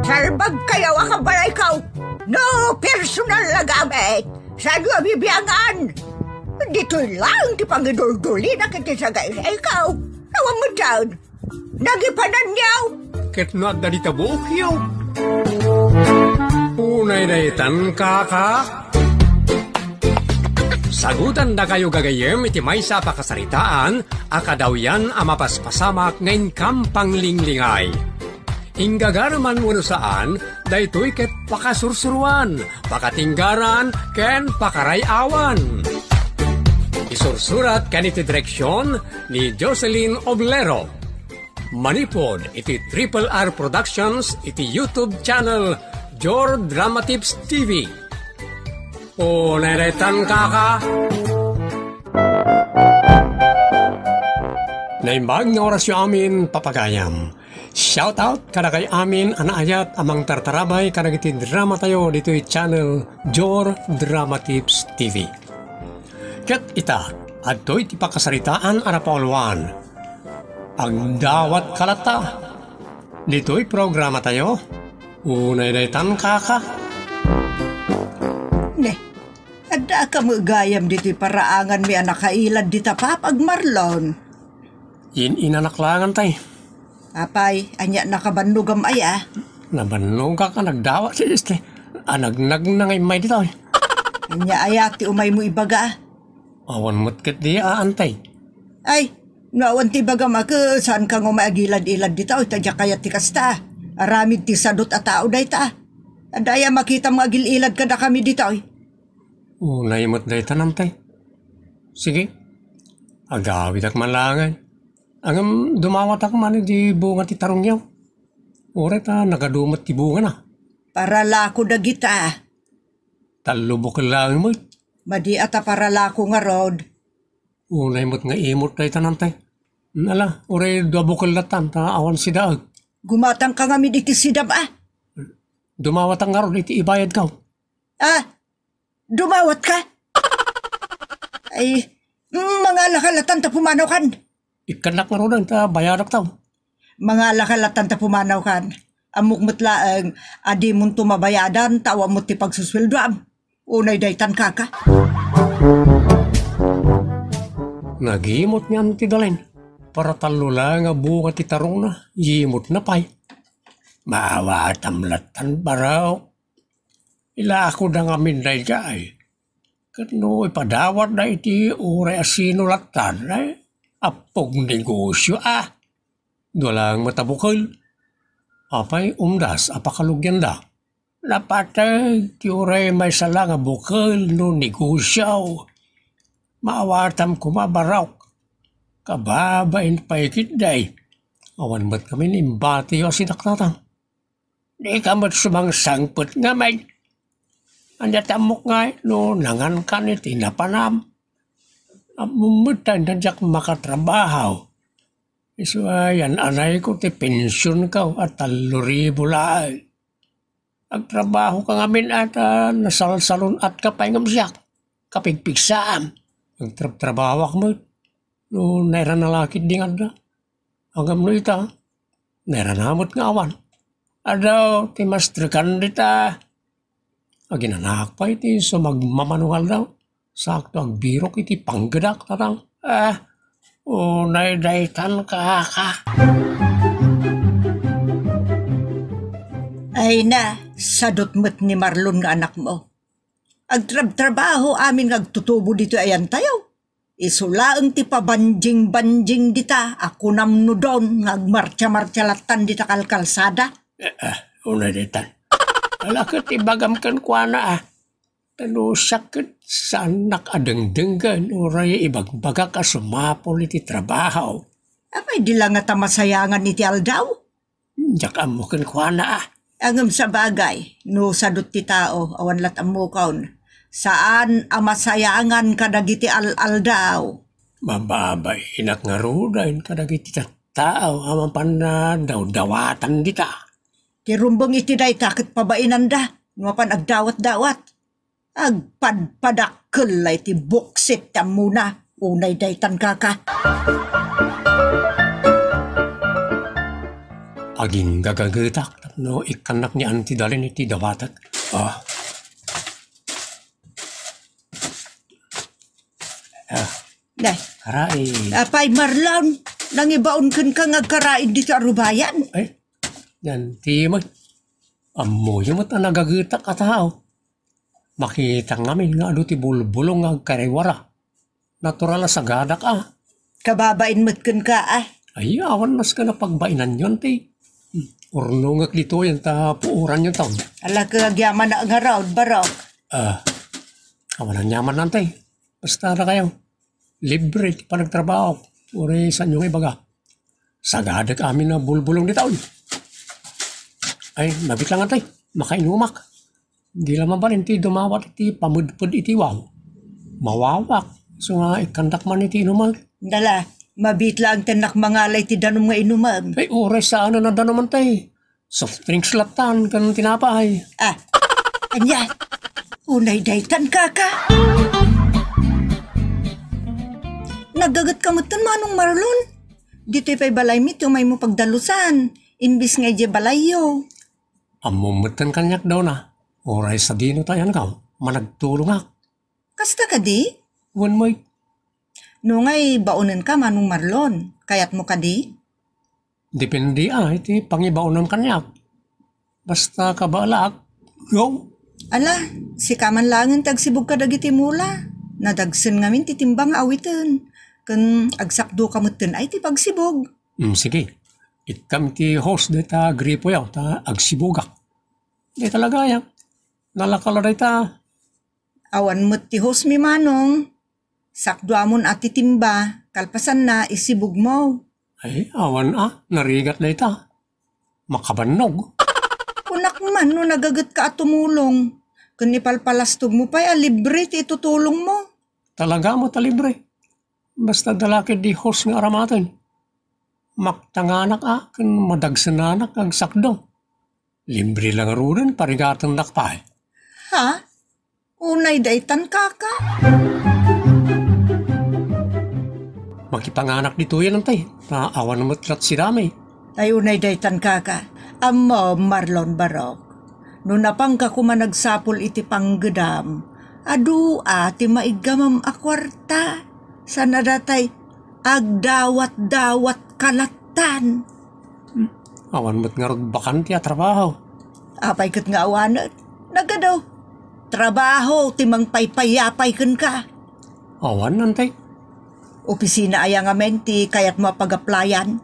Sarbag kayo akabalay ka. No personal na gamit. Saan nga bibiyangan? Dito lang ti pangidul-duli na kiti sa gaya ikaw. Nawang mo dyan. Nagipanan niyaw. Ketnat na ditabok yaw. Unay daytan kaka. Sagutan na kayo gagayem iti may sa pakasaritaan, akadaw yan amapaspasamak ngayon kampang linglingay. Inggagarman mo saan, daytoy ket pakasursuruan, pakatinggaran, ken pakarayawan. Isursurat kaniti direksyon ni Jocelyn Oblero. Manipod iti Triple R Productions iti YouTube channel Jor Drama Tips TV. O neretan kaka. Naimbag nga orasyo amin papagayam. Shout out kada kay amin anaayat amang tartarabay kada iti drama tayo dito'y channel Jor Drama Tips TV. Ket ita, adto'y ti pakasaritaan arapaulwan. Ang dawat kalata. Dito'y programa tayo. Unay daytan kaka. Ada ka magayam dito'y paraangan mi anak kailad di tapap agmarlon. Inanaklangan tay. Apay, anya nakabandugam ay Nabannog ka nagdawa si este. Anagnag na ngay may dito. Anya ayati umay mo ibaga. Awan mo't ket di aantay. Ay, nawan ti baga maka saan ka nga maagilad-ilad dito. Tadya kaya ti kasta. Aramid ti sadot at tao day ta. Andaya makita mga agil-ilad ka na kami dito. Unay mo't day tanam tay. Sige. Agawid ak malangan. Ang dumawat ak man di bunga ti tarong yaw. Ore ta nagadumot ti bunga na. Para lako da gita. Talubok lang mo. Madi ata para lako nga rod. Unay mo't nga imot day tanam tay. Nala, ore duabukal latan ta awan si daag. Gumatang ka nga mi diti sidam Dumawat ang ngaron iti ibayad ka. Dumawat ka? Ay, mga lakalatan ta pumanaw kan. Ikanak nga ron ta bayarak tao. Mga lakalatan ta pumanaw kan. Amok mutlaang adi mong tumabayadan tawa mo ti pagsusweldoam. Unay daytan kaka. Nagimot niyan ti dalen. Para talula nga bunga ti tarong na. Yimot na pay. Maawa tamlatan baraw. Ila ako na nga minday jay. Kano ipadawat na iti ure asino latan ay apog negosyo Dulang matabukal. Apay umdas apakalugyan da. Napatay ti ure may sala nga bukal no negosyo. Maawatam kumabaraw. Kababain paikit day. Awan ba't kami nimbati o sinaktatang. Di ka mat sumang sangput nga may. Andatamok nga no nangan ka ni tinapanam. Amumutan na jak makatrabaho. Isuayan anay ko ti pensyon ka at 3,000 laay. Agtrabaho ka ngamin at nasalsalon at kapayngam siyak. Kapigpigsam. Agtrabawak mo. No naira nalakit di nga da. Hanggang no ita. Naira namot nga awan. Adaw ti mastrikan dita. Aginanak pa iti so magmamanual daw. Sakto ang birok iti panggadak tatang. Unay daytan kaka. Ay na, sadot mo't ni Marlon nga anak mo. Agtrab-trabaho amin agtutubo dito ayan tayo. Isulaang ti pabanjing-banjing dita. Ako namno doon ngagmarcha-marcha latan dita kalkalsada. Unay daytan. Alakit ibagam kan kwa na Tano sakit sa anak adengdengan oray ibagbaga ka sumapol iti trabaho. Apay di lang nga masayangan iti aldaw. Diyak amo kan kwa na Angam sa bagay, no sadot ti tao, awan lat amukaon. Saan ang masayangan kadagiti aldaw? Mababay, inak nga rudain kadagiti tao, amapan na daw-dawatan dita. Tirumbong iti day takit pabainan da, ngapan agdawat-dawat. Agpadpadakkel ay ti buksit tam muna, unay daytan kaka. Aging gagagitak no ikanak ni Auntie Dalin iti dawatak. Day, Karai. apay Marlon, nangibaon ka nga karain dito arubayan. Ay, yan ti mo. Amo yung mata nagagitak ka tao. Makita ngamin nga ano ti bulbulong nga kariwara. Natural na sagada ka. Kababain mo't ka Ay, awan mas ka na pagbainan yun ti. Urnungak dito yan ta puuran yung taon. Ala ka agyaman na nga raw, barok. Awan ang yaman nantay. Basta na kayo. Libre ti pa nagtrabaho. Uri sa inyo baga. Sagada ka amin na bulbulong di taon. Ay, nabit lang antay. Makainumak. Hindi lang mabalin ti dumawat iti pamudpud iti wow. Mawawak. So nga ikandak man iti inumag. Dala, mabit lang tanak mangalay ti danom nga inumag. Ay, oras sa ano na naman tay. Soft drinks latan, kanong tinapay. Anya, unay daytan ka. Nagagat kamutan manong Marlon. Dito'y pa'y balay mi, tumay mo pagdalusan. Imbis nga ije balayo. Amumutan kanyak daw na. Oray sa dino tayan ka. Managtulong ak. Kasta ka di? Wan mo'y. No nga'y baonan ka manong Marlon. Kayat mo ka di? Depende iti pangibaunan kanyak. Basta kabalak. Go. Ala, si kaman langin tagsibog ka dagiti mula. Nadagsen ngamin titimbang awitin. Kun agsakdo kamutin ay ti pagsibog. Sige. Ikam ti host deta gripo yaw ta agsibugak. Di talaga yan. Nalakala deta. Awan mo't ti host mi manong. Sakdo amon at titimba. Kalpasan na isibog mo. Ay, awan narigat deta. Makabanog. Kunak man no nagagat ka at tumulong. Kun ipalpalastog mo pa'y libre ti itutulong mo. Talaga mo talibre. Basta dalakid di host nga aramatin. Maktanganak kun madagsananak ang sakdo. Libre lang rin parigatan lakpay. Ha? Unay daytan ka. Magkipanganak dito yan antay. Naawan na matlat si Ramay. Ay unay daytan ka. Amo Marlon Barok. No napang ka kumanagsapol iti panggedam. Adu ti maigamam akwarta. Sana datay agdawat-dawat kalatan. Awan mo't nga bakanti at trabaho. Apay kat nga awanat. Nagadaw. Trabaho timang paypayapay ka. Awan antay. Opisina aya nga menti kayat mo pag-applyan.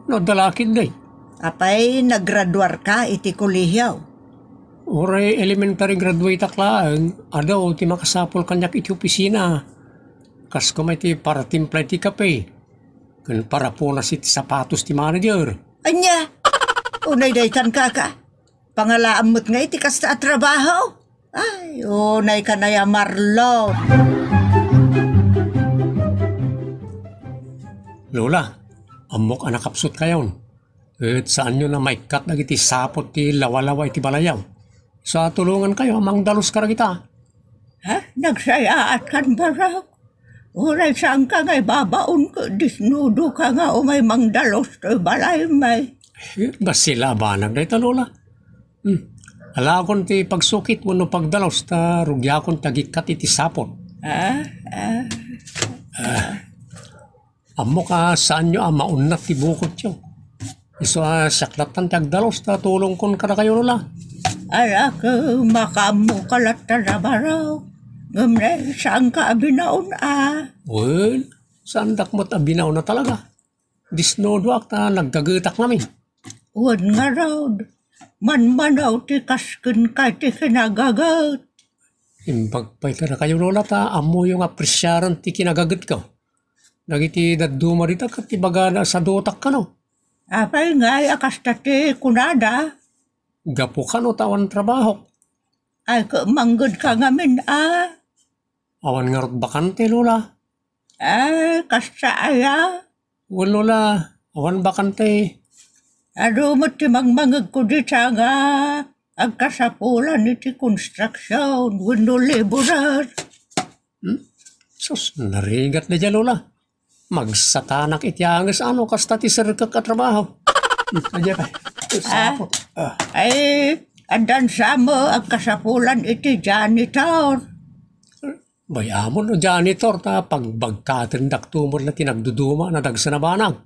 Nadalakid day. Apay naggraduar ka iti kolehiyaw. Oray elementary graduate aklaan. Adaw ti makasapol kanyak iti opisina. Kas kumay ti para timpla ti kape. Kun para punas iti sapatos ti manager. Anya, unay daytan ka. Pangalaan mo't nga iti kasta at trabaho. Ay, unay ka na ya Marlon. Lola, amok anakapsot kayon. At saan nyo na may kat na iti sapot ti lawalawa iti balayaw. Sa tulungan kayo, amang dalos kara kita. Ha? Nagsayaat kan Barok? Uray saan ka nga'y babaon ko, disnudo ka nga o may mangdalos to balay may. Bas sila ba nagdayta, Lola? Ala akong ti pagsukit mo no pagdalos ta rugya akong tagikat iti sapot. Amo ka saan nyo maunat ti bukot yun. Iso saklatan ti agdalos ta tulong kon kada kayo, Lola. Ala ka makamu kalat na Barok. Ngamre, saan ka abinaon Well, saan dakmat abinaw na talaga? Disnodo akta naggagatak namin. Wan nga raw. Manmanaw ti kaskin ka ti kinagagat. Imbagpay ka na kayo, Lola, ta amo yung apresyaran ti kinagagat ka. Nagiti daduma rita kat ibaga na sa dotak ka, no? Apay nga, akasta ti kunada. Gapo ka, no, tawan trabaho. Ay, manggod ka ngamin, Awan nga rot bakante, Lola. Ay, kasta aya. Well, Lola, awan bakante. Ado mo ti mangmangag ko di nga. Agkasapulan iti construction, window laborer. Sus, narigat na dyan, Lola. Magsatanak iti angas ano kasta ti sir ka katrabaho. Aja pa. Sapot. Ay, andan sa mo ang kasapulan iti janitor. Bayamon o janitor ta pagbagkatindak tumor na tinagduduma na dagsanabanag.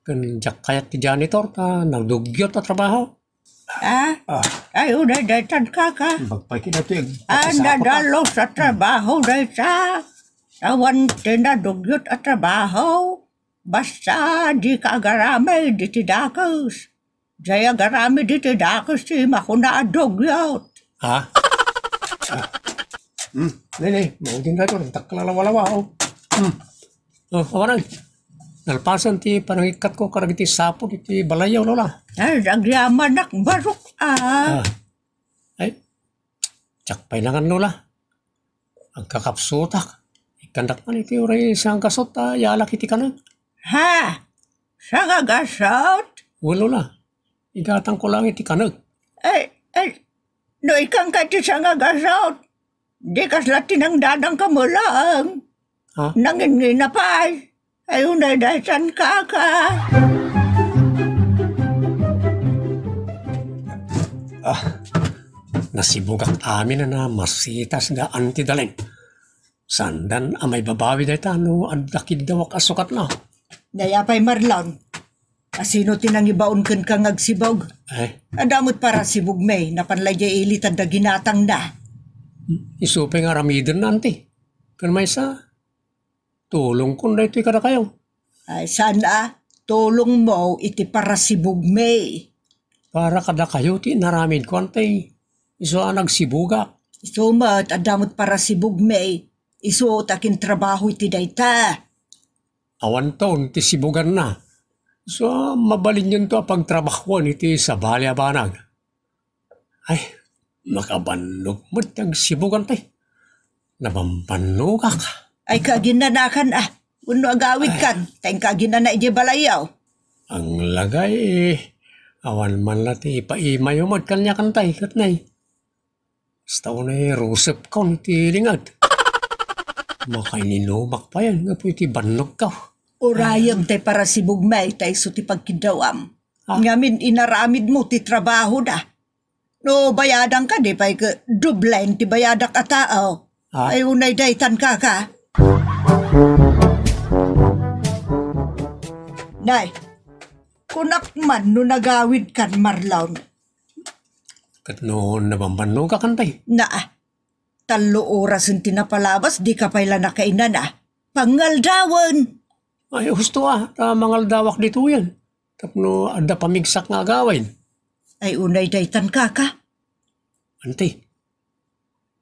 Kanjak kayat ti janitor ta nagdugyot na trabaho. Ay, unay daytan ka. Bagpay kinatig. Nadalo sa trabaho dayta. Awan tinadugyot at trabaho. Basta di ka agarami di tidakas. Jaya agarami di tidakas ti makuna adugyot. Nene, maudin na ito. Taklalawalawa. Awanan. Nalpasan ti panangikat ko karag iti sapo iti balayaw lola. Ay, nagyaman ak barok Ay, tsak nangan lola. Ang kakapsutak. Ikandak man iti uray isang kasot yalak iti kanag. Ha? Sa gagasot? Well lola, igatang ko lang iti kanag. No ikang ka ti sa gagasot. Di kaslati ng dadang kamulang. Nangin na pa. Ayun na dahisan ka. Nasibugak amin na masitas na antidalen. Sandan amay babawi dahi tano adakid daw asukat na. Dayapay Marlon. Asino tinangibaon kan kang agsibog? Adamot para sibog may napanlay ilitan da ginatang na. Isupay nga ramidin nanti. Kan may sa tulong kun na ito'y kada kayo. Ay sana tulong mo iti para sibog may. Para kada kayo ti naramid ko antay. Iso nagsibuga. Isumat adamot para sibog may. Iso takin trabaho iti dayta. Awan taon ti sibugan na. So mabalin yun to pagtrabahuan iti sa balyabanag. Ay, makabannog mo tiyang sibugan tay. Nabambanugak. Ay kaginanakan Uno agawid kan. Tayong kaginana iti balayaw. Ang lagay awan man lati ipaimayo mo kanya kantay katnay. Basta unay rusep ko ti lingad. Makainumak pa yan nga po iti bannog ka. Urayam tay para sibog may tay so ti pagkidawam. Ngamin inaramid mo ti trabaho da. No bayadang ka di pa'y dublen ti bayadak a tao. Ay unay daytan ka. Nay, kunak man no nagawid kan Marlon. Kat noon nabambannog ka kantay. Talo oras ang tinapalabas di ka pala nakainan Pangaldawan. Ay, gusto mangal dawak dito yan. Tapno, ada pamigsak nga agawin. Ay, unay daytan ka. Ante,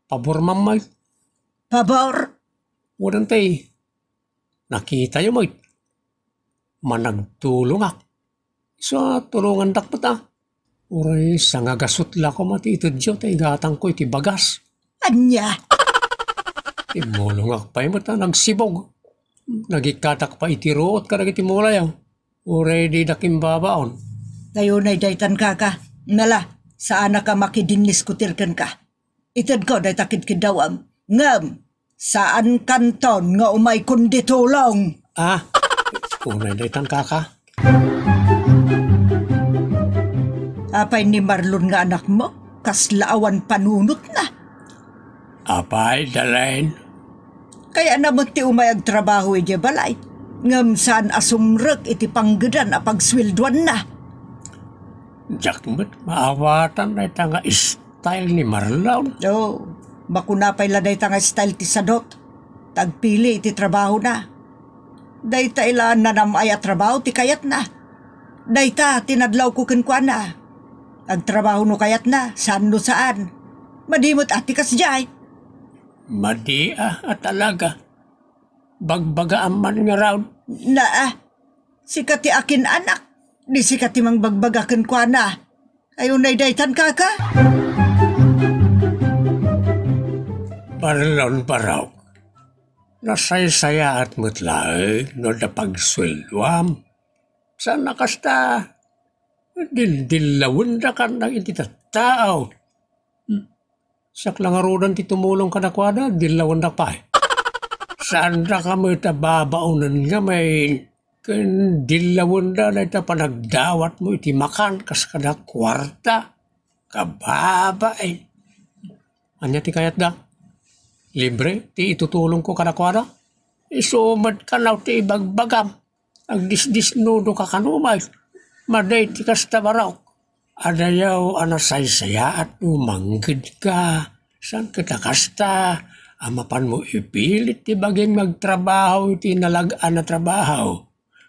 pabor mamay. Pabor? Wadan tay, nakita yung may managtulong So, tulungan dakpat Uray, sangagasot la ko matitid siya tay gatang ko iti bagas. Anya? Imulong pa yung nagsibog. Nagikatak pa iti root karag iti mulayaw. Uray di dakimbabaon. Tayo na'y daytan ka. Ngala, saan ka makidinis kutirkan ka? Itad ko day takid kidawam. Ngam, saan kanton nga umay kundi tulong? Unay daytan ka. Apay ni Marlon nga anak mo, kaslaawan panunot na. Apay, dalain. Kaya naman ti umayag trabaho iti balay. Ngam saan asumrek iti panggedan pagswilduan na. Jakmet, maawatan na ita nga style ni Marlon. Bakunapay la da ita nga style ti sadot. Tagpili iti trabaho na. Dayta ila nanamay at trabaho ti kayat na. Dayta tinadlaw ko kenkwa na. Agtrabaho no kayat na, saan no saan. Madimot ati kasjay. Madi at talaga. Bagbagaan man nga raw. Sikati akin anak. Di sikati mang bagbagakan kwa na. Ayun ay daytan ka. Marlon paraw. Nasaysaya at mutlae no da pagswelwam. Saan nakasta? Dildilawin na ka ng tao. Saklangarudan ti tumulong ka na kwada, dilawan na pa. Saan na ka mo itababaunan nga may Ken dilawon da na ita panagdawat mo iti makan kas kada kwarta. Kababay. Anya ti kayat da? Libre ti itutulong ko kada kwara? Isumad ka na ti ibagbagam. Agdisdisnudo ka kanumay. Maday ti kasta baraw. Adayaw anasaysaya at umanggid ka. San kita kasta? Amapan mo ipilit ti baging magtrabaho iti nalagaan na trabaho.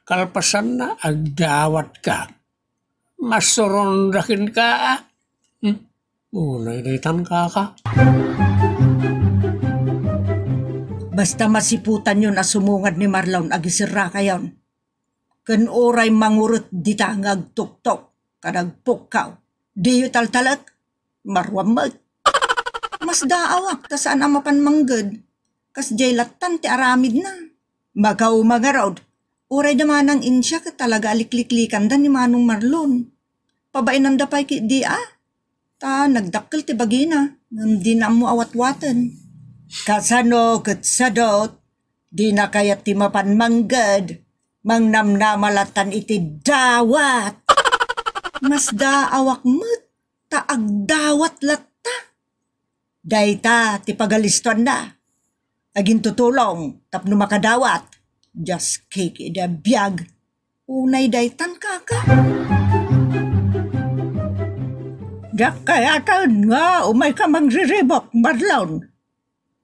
Kalpasan na agdawat ka. Masurondakin ka. Unay-daytan ka. Basta masiputan yun na sumungad ni Marlon agisira kayon. Ken oray mangurot dita ngagtuktok kadagpukaw. Di yu taltalat marwamag. Mas daawak ta saan amapan mangged. Kas jaylatan ti aramid na. Magaw magarod. Oray damanang insya ka talaga alikliklikan da ni Manong Marlon. Pabainan da pa'y di Ta nagdakkel ti bagina. Hindi na mo awat-watan. Kasano katsadot. Di na kayat ti mapan mangged. Mangnamnamalatan iti dawat. Mas daawak mo't taagdawat latta. Dayta ti pagalistuan na. Aging tutulong tapno makadawat. Just cake ida biyag. Unay daytan kaka. Dak kayatan nga umay ka mangriribok, Marlon.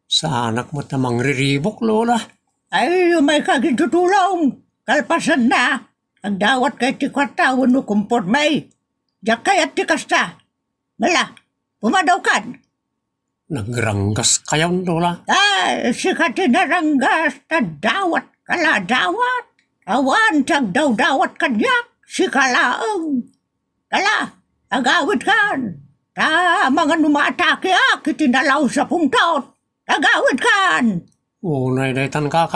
Sa anak mo tamang riribok, Lola. Ay umay ka gintutulong. Kalpasan na. Ang dawat kay ti kwarta wano kumport may. Dak kayat ti kasta. Mala, pumadaw kan. Nagranggas kayon, Lola. Ay, sikat tinaranggas ta dawat. Kala dawat. Awan tag daw dawat kanyak. Si kalaang. Kala, agawit kan. Ta mga numatake itinalaw sa pungtot. Agawit kan. Unay-daytan ka.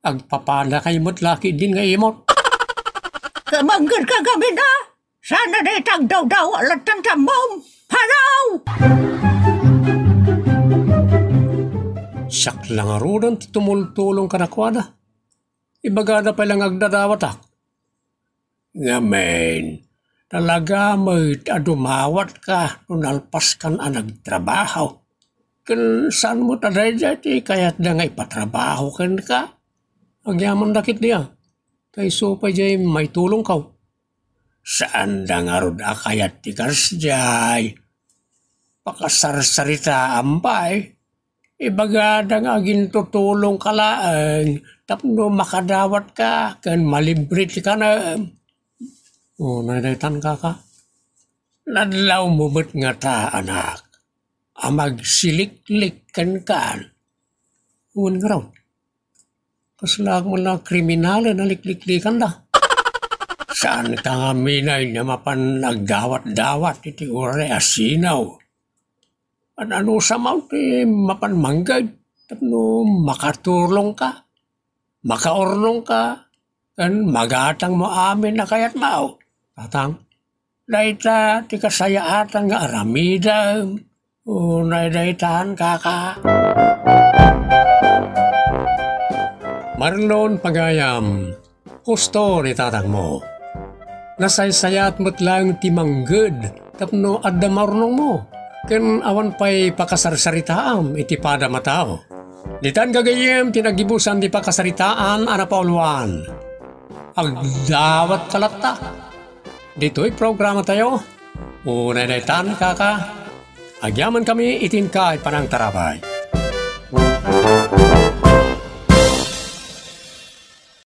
Agpapada kay mo't laki din nga imot. Kamanggad ka kami na. Sana daytang daw alatan tamom. Haraw! Siyak lang arudan ti tumultulong ka na kwada. Ibagada pa lang agdadawatak. Ngamen, talaga mo'y adumawat ka nung alpas kan ang nagtrabaho. Kan saan mo taday ti kaya't na nga ipatrabaho kan ka. Ang yaman dakit niya. Kay supay jay may tulong ka. Saan da nga ron akayat ti karsjay. Pakasarsarita ampay. Ibagada nga gintutulong ka lang. Tapno makadawat ka. Kan malibre ti ka na. Nadaytan ka. Nadlaw mo ba't nga ta, anak? Magsilik-lik kan ka. Uwan nga raw. Kaslag mo na kriminal na liklik-likan da. Saan ka nga minay na mapan nagdawat-dawat iti ure asinaw. At ano sa ti mapan manggad. Tapno makatulong ka. Makaornong ka. Kan magatang mo amin na kayat mao. Tatang, dayta ti kasayaatan nga aramida. Unay daytan kaka. Marlon Pagayam, gusto ni tatang mo. Nasaysayat mo't lang ti mangged. Tapno adda marunong mo. Ken awan pa'y pakasarsaritaam iti pada matao. Ditan gagayem tinagibusan di pakasaritaan anapauluan. Agdawat kalata. Dito'y programa tayo. Unay daytan kaka. Agyaman kami itin ka panang tarabay.